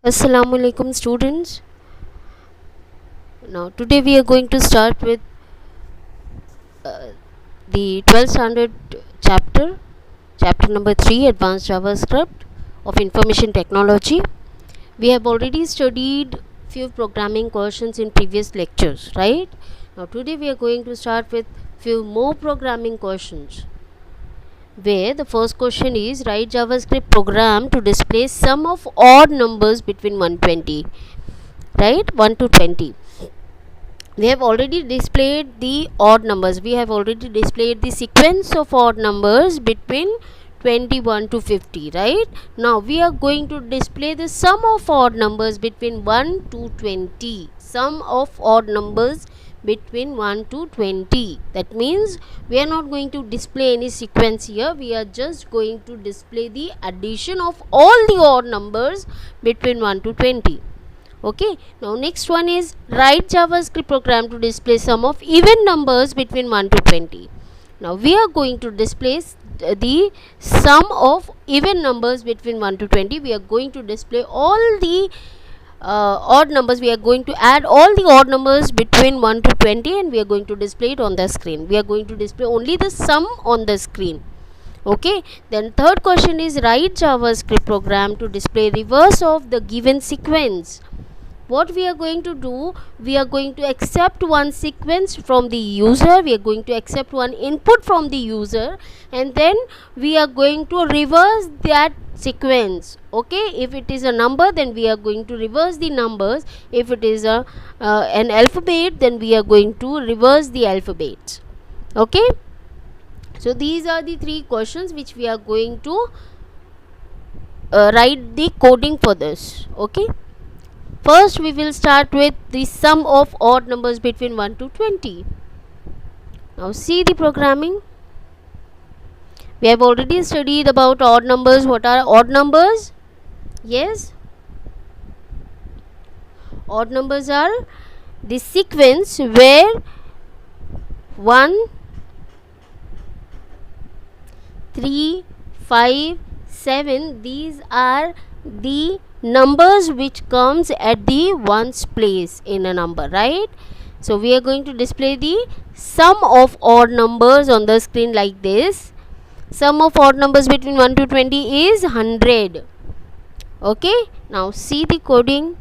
Assalamu alaikum students. Now today we are going to start with the 12th standard chapter number 3, Advanced JavaScript of Information Technology. We have already studied few programming questions in previous lectures, right? Now today we are going to start with few more programming questions, where the first question is write JavaScript program to display sum of odd numbers between 120, right? 1 to 20. We have already displayed the odd numbers. We have already displayed the sequence of odd numbers between 21 to 50, right? Now we are going to display the sum of odd numbers between 1 to 20. Sum of odd numbers between 1 to 20. That means we are not going to display any sequence here. We are just going to display the addition of all the odd numbers between 1 to 20. Okay, now next one is write JavaScript program to display sum of even numbers between 1 to 20. Now we are going to display the sum of even numbers between 1 to 20. We are going to display all the odd numbers. We are going to add all the odd numbers between 1 to 20 and we are going to display it on the screen. We are going to display only the sum on the screen. Okay, then third question is write JavaScript program to display reverse of the given sequence. What we are going to do, we are going to accept one sequence from the user, we are going to accept one input from the user, and then we are going to reverse that sequence. Okay, if it is a number, then we are going to reverse the numbers. If it is an alphabet, then we are going to reverse the alphabets. Okay, so these are the three questions which we are going to write the coding for this. Okay, first we will start with the sum of odd numbers between 1 to 20. Now see the programming. We have already studied about odd numbers. What are odd numbers? Yes, odd numbers are the sequence where 1, 3, 5, 7, these are the numbers which comes at the ones place in a number, right? So we are going to display the sum of odd numbers on the screen like this. Sum of odd numbers between 1 to 20 is 100. Okay, now see the coding.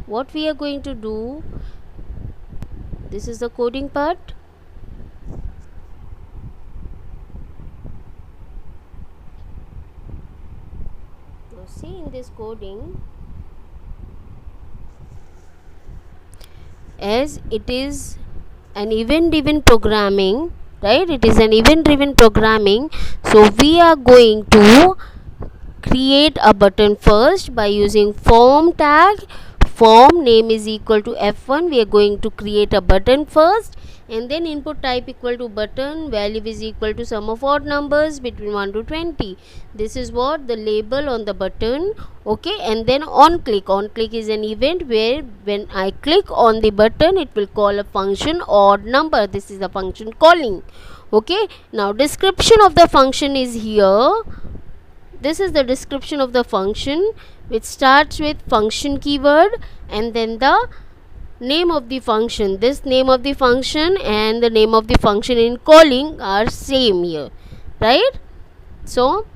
What we are going to do, this is the coding part. See, in this coding, as it is an event driven programming, right? It is an event driven programming, so we are going to create a button first by using form tag. Form name is equal to f1. We are going to create a button first, and then input type equal to button, value is equal to sum of odd numbers between 1 to 20. This is what the label on the button. Okay, and then on click is an event where when I click on the button, it will call a function odd number. This is the function calling. Okay, now description of the function is here. This is the description of the function, which starts with function keyword and then the name of the function. This name of the function and the name of the function in calling are same here, right? So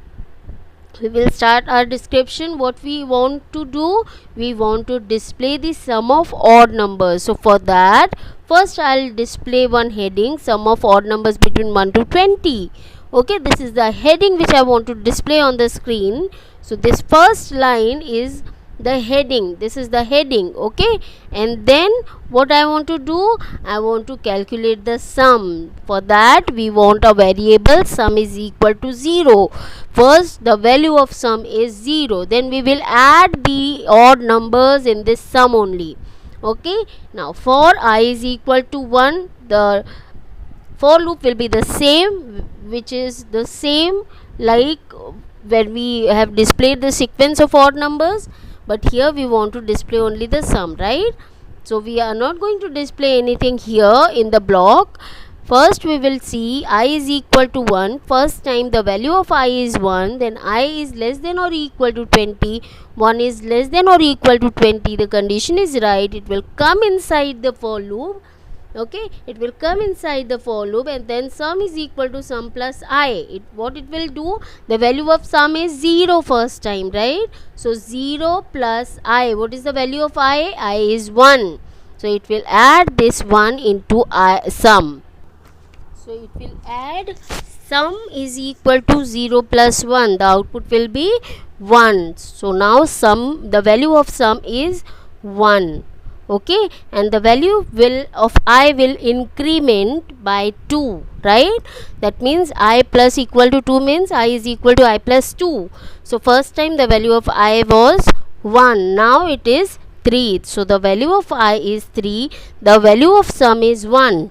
we will start our description. What we want to do, we want to display the sum of odd numbers. So for that, first I'll display one heading, sum of odd numbers between 1 to 20. Okay, this is the heading which I want to display on the screen. So this first line is the heading. This is the heading. Okay, and then what I want to do, I want to calculate the sum. For that we want a variable sum is equal to 0. First the value of sum is 0, then we will add the odd numbers in this sum only. Okay, now for I is equal to 1, the for loop will be the same, which is the same like when we have displayed the sequence of odd numbers, but here we want to display only the sum, right? So we are not going to display anything here in the block. First we will see I is equal to 1. First time the value of I is 1, then I is less than or equal to 20. 1 is less than or equal to 20. The condition is right. It will come inside the for loop. Okay, it will come inside the for loop, and then sum is equal to sum plus I. What it will do, the value of sum is 0 first time, right? So 0 plus I, what is the value of I is 1. So it will add this 1 into sum. So it will add sum is equal to 0 plus 1. The output will be 1. So now the value of sum is 1. Okay, and the value of I will increment by 2, right? That means I plus equal to 2 means I is equal to I plus 2. So first time the value of I was 1. Now it is 3. So the value of I is 3. The value of sum is 1.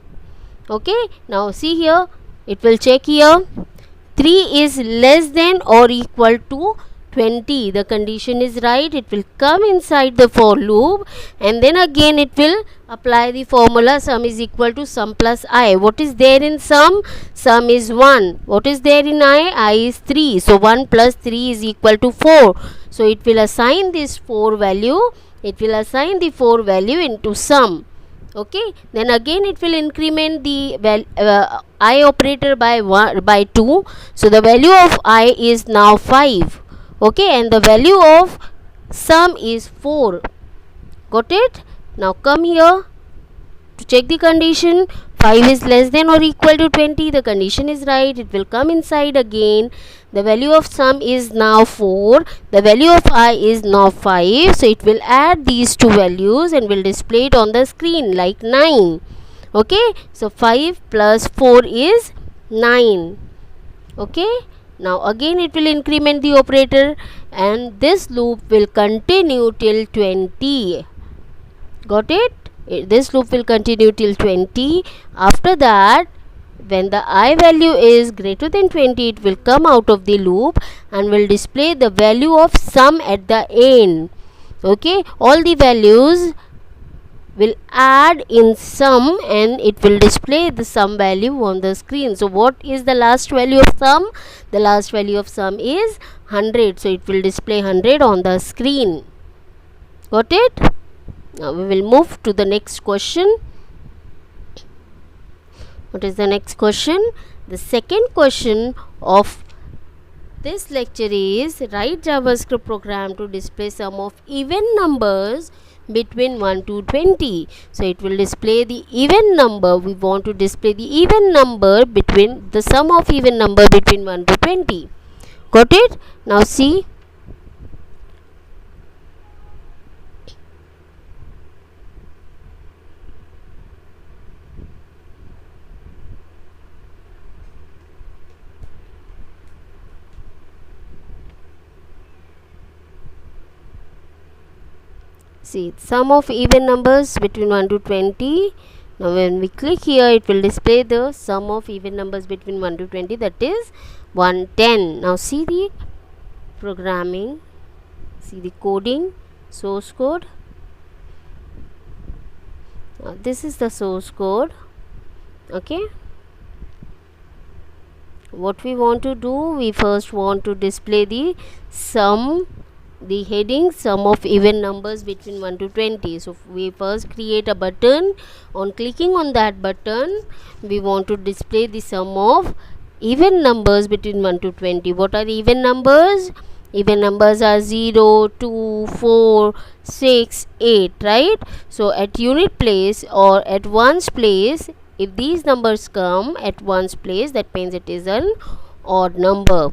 Okay, now see here, it will check here. 3 is less than or equal to 20. The condition is right. It will come inside the for loop, and then again it will apply the formula sum is equal to sum plus I. What is there in sum? Sum is 1. What is there in I? I is 3. So 1 plus 3 is equal to 4. So it will assign this 4 value. It will assign the 4 value into sum. Okay, then again it will increment the I operator by 2. So the value of I is now 5. Okay, and the value of sum is 4. Got it? Now come here to check the condition. 5 is less than or equal to 20. The condition is right. It will come inside again. The value of sum is now 4. The value of I is now 5. So it will add these two values and will display it on the screen like 9. Okay, so 5 plus 4 is 9. Okay, now again it will increment the operator, and this loop will continue till 20. Got it? This loop will continue till 20. After that, when the I value is greater than 20, it will come out of the loop and will display the value of sum at the end. Okay, all the values will add in sum and it will display the sum value on the screen. So what is the last value of sum? The last value of sum is 100. So it will display 100 on the screen. Got it? Now we will move to the next question. What is the next question? The second question of this lecture is write JavaScript program to display sum of even numbers between 1 to 20. So it will display the even number. We want to display the even number between the sum of even number between 1 to 20. Got it? Now see. See, sum of even numbers between 1 to 20. Now when we click here, it will display the sum of even numbers between 1 to 20, that is 110. Now see the programming, see the coding, source code. Now this is the source code. Okay. What we want to do, we first want to display the sum, the heading sum of even numbers between 1 to 20. So we first create a button. On clicking on that button, we want to display the sum of even numbers between 1 to 20. What are even numbers? Even numbers are 0, 2, 4, 6, 8, right? So at unit place or at ones place, if these numbers come at ones place, that means it is an odd number.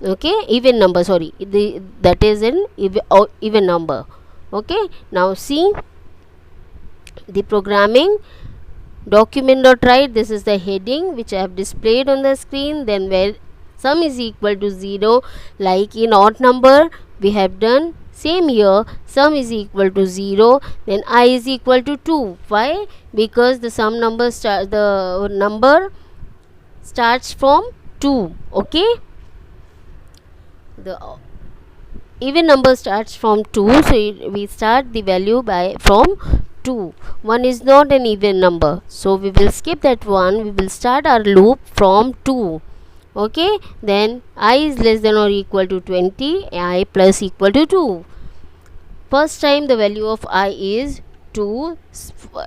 Okay, even number, sorry, that is an even number. Okay, now see the programming. Document.write, this is the heading which I have displayed on the screen. Then where sum is equal to 0, like in odd number we have done same here, sum is equal to 0, then I is equal to 2. Why? Because the sum number the number starts from 2. Okay, the even number starts from 2, so we start the value from 2. 1 is not an even number, so we will skip that one. We will start our loop from 2. Okay, then I is less than or equal to 20, I plus equal to 2. First time the value of I is 2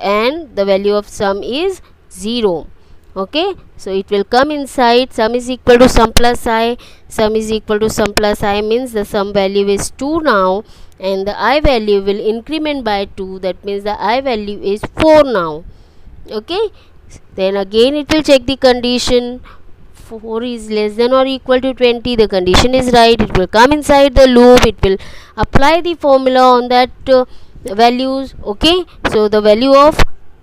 and the value of sum is 0. Okay, so it will come inside. Sum is equal to sum plus I. Sum is equal to sum plus I means the sum value is 2 now, and the I value will increment by 2. That means the I value is 4 now. Okay, then again it will check the condition. 4 is less than or equal to 20. The condition is right. It will come inside the loop. It will apply the formula on that values. Okay, so the value of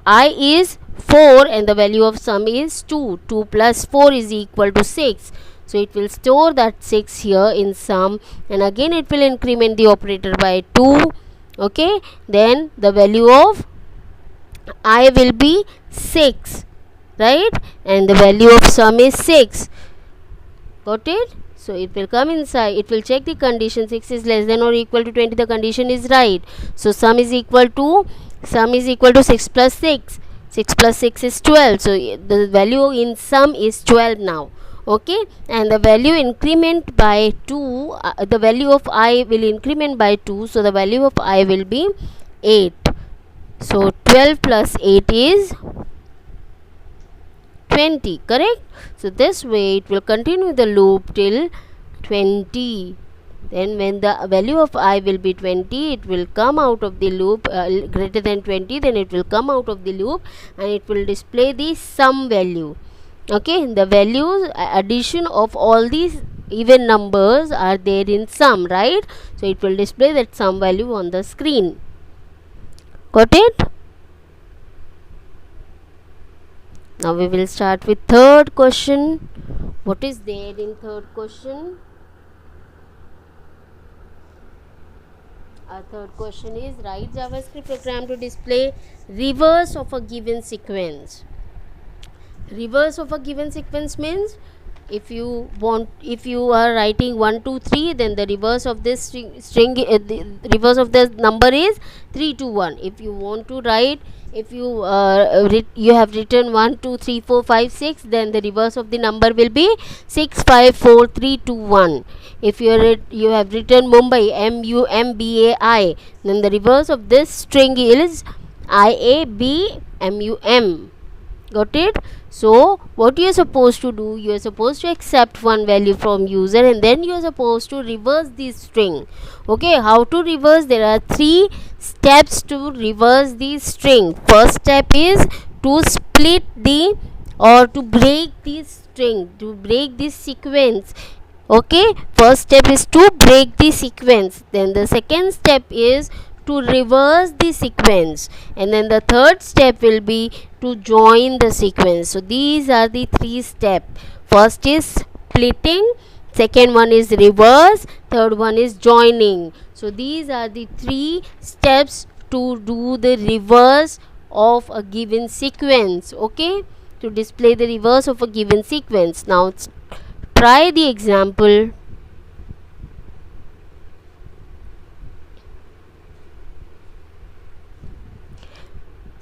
I is 4 and the value of sum is 2. 2 plus 4 is equal to 6. So it will store that 6 here in sum, and again it will increment the operator by 2. Okay, then the value of I will be 6, right, and the value of sum is 6. Got it? So it will come inside. It will check the condition. 6 is less than or equal to 20. The condition is right. So sum is equal to 6 plus 6. 6 plus 6 is 12. So the value in sum is 12 now. Okay, and the value increment by 2. The value of I will increment by 2. So the value of I will be 8. So 12 plus 8 is 20, correct? So this way it will continue the loop till 20. Then when the value of I will be 20, it will come out of the loop greater than 20. Then it will come out of the loop and it will display the sum value. Okay, the values addition of all these even numbers are there in sum, right? So it will display that sum value on the screen. Got it? Now we will start with third question. What is there in third question? Our third question is write JavaScript program to display reverse of a given sequence. Reverse of a given sequence means if you are writing 1 2 3, then the reverse of this string the reverse of the number is 3 2 1. If you want to write, if you have written 1 2 3 4 5 6, then the reverse of the number will be 6 5 4 3 2 1. If you have written Mumbai, MUMBAI, then the reverse of this string is IABMUM. Got it? So what you are supposed to do, you are supposed to accept one value from user and then you are supposed to reverse this string. Okay, how to reverse? There are 3 steps to reverse the string. First step is to split the or to break this string, to break this sequence. Okay, first step is to break the sequence. Then the second step is to reverse the sequence, and then the third step will be to join the sequence. So these are the 3 steps. First is splitting, second one is reverse, third one is joining. So these are the 3 steps to do the reverse of a given sequence. Okay, to display the reverse of a given sequence. Now try the example.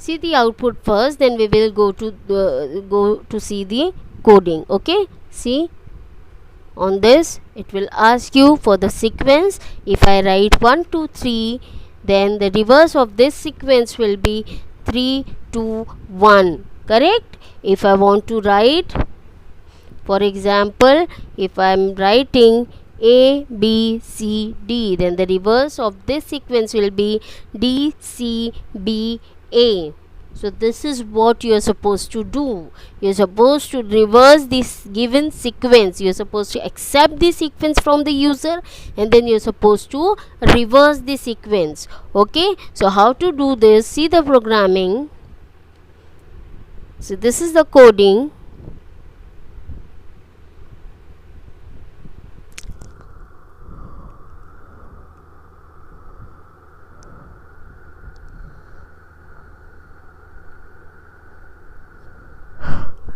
See the output first, then we will go to see the coding. Okay, see on this it will ask you for the sequence. If I write 1 2 3, then the reverse of this sequence will be 3 2 1, correct? If I want to write, for example, if I am writing A B C D, then the reverse of this sequence will be D C B A. So this is what you are supposed to do. You are supposed to reverse this given sequence. You are supposed to accept the sequence from the user and then you are supposed to reverse the sequence. Okay, so how to do this? See the programming. So this is the coding.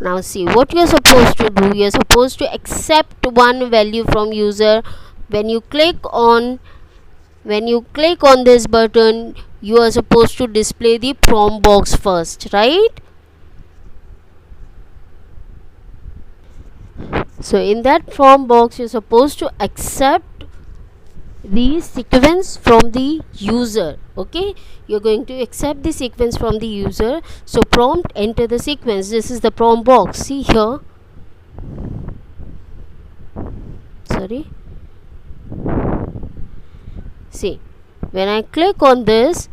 Now see what you are supposed to do. You are supposed to accept one value from user. When you click on when you click on this button, you are supposed to display the prompt box first, right? So in that prompt box, you're supposed to accept the sequence from the user. Okay, you're going to accept the sequence from the user. So prompt, enter the sequence. This is the prompt box. See here. Sorry. See, when I click on this,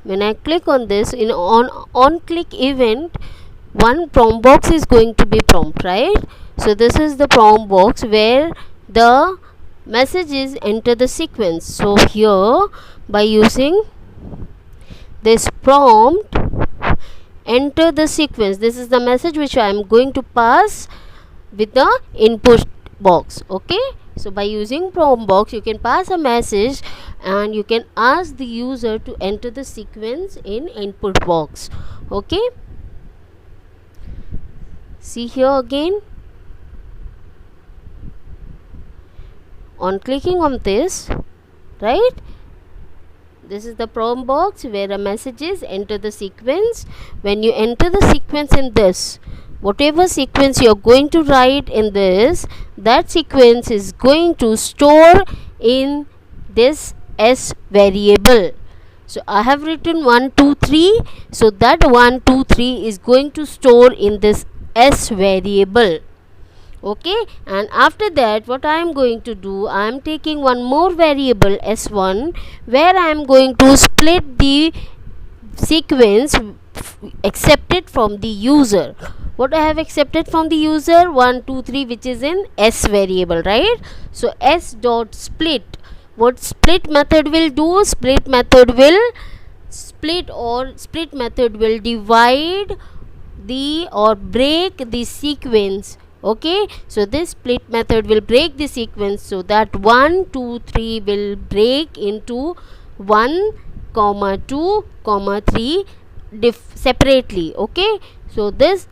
in on click event, one prompt box is going to be prompt, right? So this is the prompt box where the message is enter the sequence. So here, by using this prompt, enter the sequence, this is the message which I am going to pass with the input box. Okay, so by using prompt box, you can pass a message and you can ask the user to enter the sequence in input box. Okay, see here again. On clicking on this, right, this is the prompt box where a message is enter the sequence. When you enter the sequence in this, whatever sequence you are going to write in this, that sequence is going to store in this S variable. So I have written 1 2 3, so that 1 2 3 is going to store in this S variable. Okay, and after that, what I am going to do, I am taking one more variable S1, where I am going to split the sequence accepted from the user. What I have accepted from the user, 1 2 3, which is in S variable, right? So S dot split. What split method will do? Split method will divide the or break the sequence. Okay, so this split method will break the sequence, so that 1 2 3 will break into 1 comma 2 comma 3 separately. Okay, so this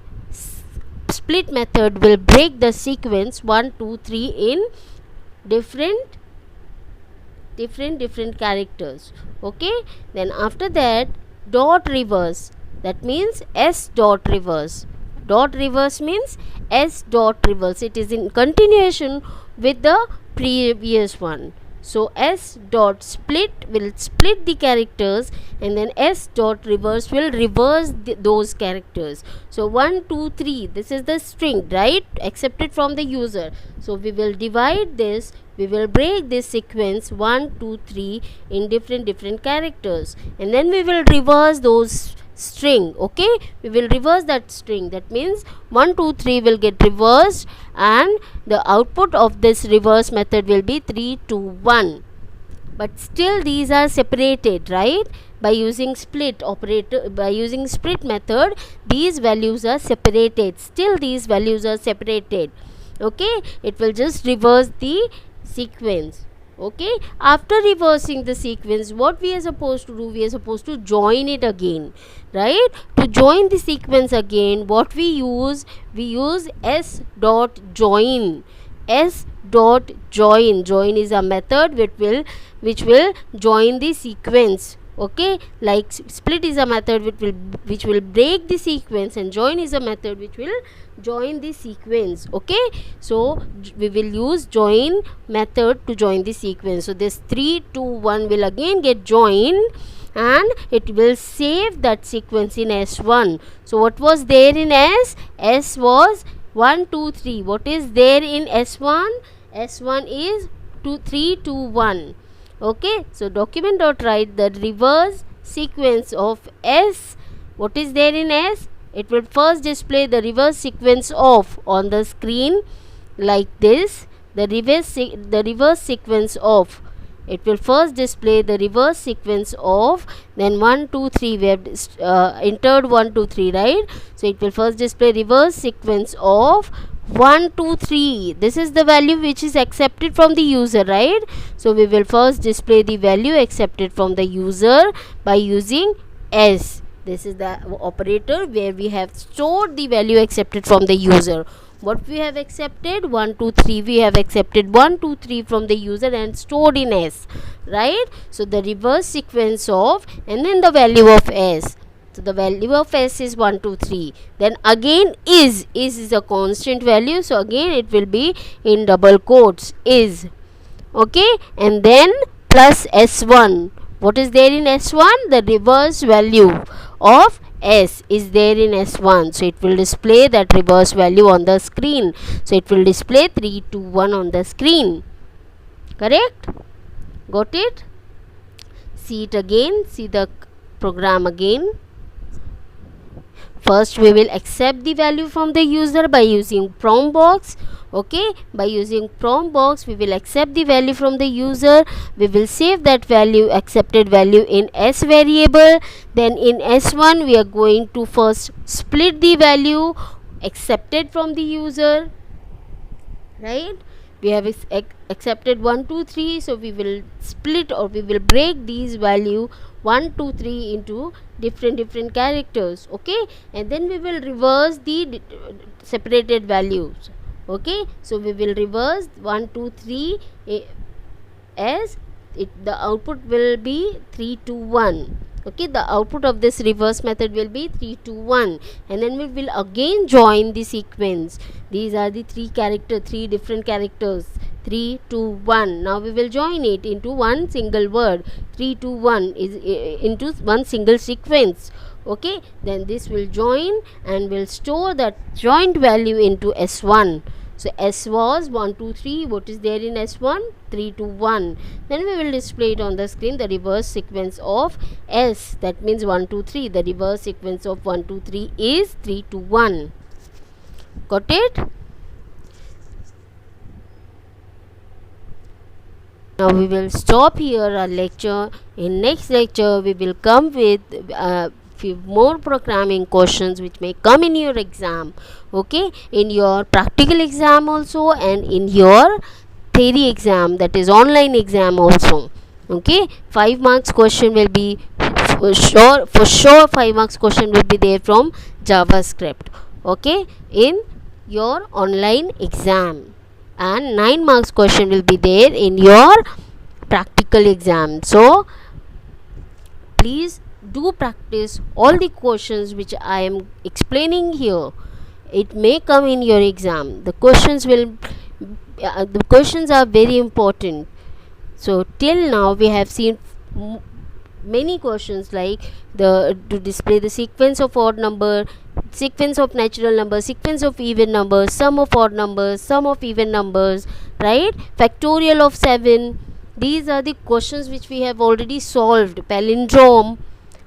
split method will break the sequence 1 2 3 in different characters. Okay, then after that, dot reverse, that means S dot reverse. Dot reverse means S dot reverse, it is in continuation with the previous one. So S dot split will split the characters, and then S dot reverse will reverse those characters. So 1 2 3, this is the string, right, accepted from the user. So we will divide this, we will break this sequence 1 2 3 in different characters, and then we will reverse those string. Okay, we will reverse that string, that means 1 2 3 will get reversed, and the output of this reverse method will be 3 2 1. But still these are separated, right? By using split operator, by using split method, these values are separated. Still these values are separated. Okay, it will just reverse the sequence. Okay, after reversing the sequence, what we are supposed to do, we are supposed to join it again, right? To join the sequence again, what we use S dot join. S dot join. Join is a method which will join the sequence. Okay, like split is a method which will break the sequence, and join is a method which will join the sequence. Okay, so we will use join method to join the sequence. So this 3 2 1 will again get joined, and it will save that sequence in S1. So what was there in S was 1 2 3. What is there in S1? S1 is 2 3 2 1. Okay, so document dot write the reverse sequence of S. What is there in S? It will first display the reverse sequence of on the screen like this. The reverse sequence of, it will first display the reverse sequence of, then 1 2 3, we have entered 1 2 3, right? So it will first display reverse sequence of 1 2 3. This is the value which is accepted from the user, right? So we will first display the value accepted from the user by using S. This is the operator where we have stored the value accepted from the user. What we have accepted? 1 2 3. We have accepted 1 2 3 from the user and stored in S, right? So the reverse sequence of, and then the value of S. So the value of S is 1 2 3. Then again is a constant value, so again it will be in double quotes, is. Okay, and then plus S1. What is there in S1? The reverse value of S is there in S1, so it will display that reverse value on the screen. So it will display 3 2 1 on the screen. Correct? Got it? See it again, see the program again. First we will accept the value from the user by using prom box. Okay, by using prom box we will accept the value from the user. We will save that value, accepted value, in S variable. Then in S1 we are going to first split the value accepted from the user, right? We have accepted 1 2 3, so we will split, or we will break these value 1 2 3 into different characters. Okay, and then we will reverse the separated values. Okay, so we will reverse 1 2 3 as the output will be 3 2 1. Okay, the output of this reverse method will be 3 2 1, and then we will again join the sequence. These are the three different characters, 3 2 1. Now we will join it into one single word. 3 2 1 is into one single sequence. Okay, then this will join and will store that joint value into S1. So S was 1 2 3. What is there in S1? 3 2 1. Then we will display it on the screen, the reverse sequence of S. That means 1 2 3. The reverse sequence of 1 2 3 is 3 2 1. Got it? Now we will stop here our lecture. In next lecture we will come with few more programming questions which may come in your exam. Okay, in your practical exam also, and in your theory exam, that is online exam also. Okay, 5 marks question will be for sure 5 marks question will be there from JavaScript. Okay, in your online exam, and 9 marks question will be there in your practical exam. So please do practice all the questions which I am explaining here. It may come in your exam. The questions are very important. So till now we have seen many questions like to display the sequence of odd number, sequence of natural numbers, sequence of even numbers, sum of odd numbers, sum of even numbers, right? Factorial of 7. These are the questions which we have already solved. Palindrome,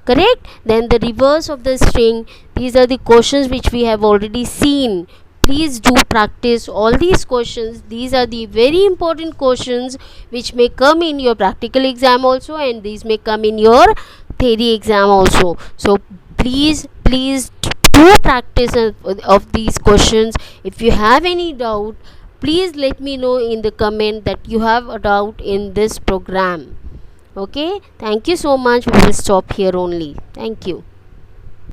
correct? Then the reverse of the string. These are the questions which we have already seen. Please do practice all these questions. These are the very important questions which may come in your practical exam also, and these may come in your theory exam also. So please do practice of these questions. If you have any doubt, please let me know in the comment that you have a doubt in this program. Okay, thank you so much. We will stop here only. Thank you.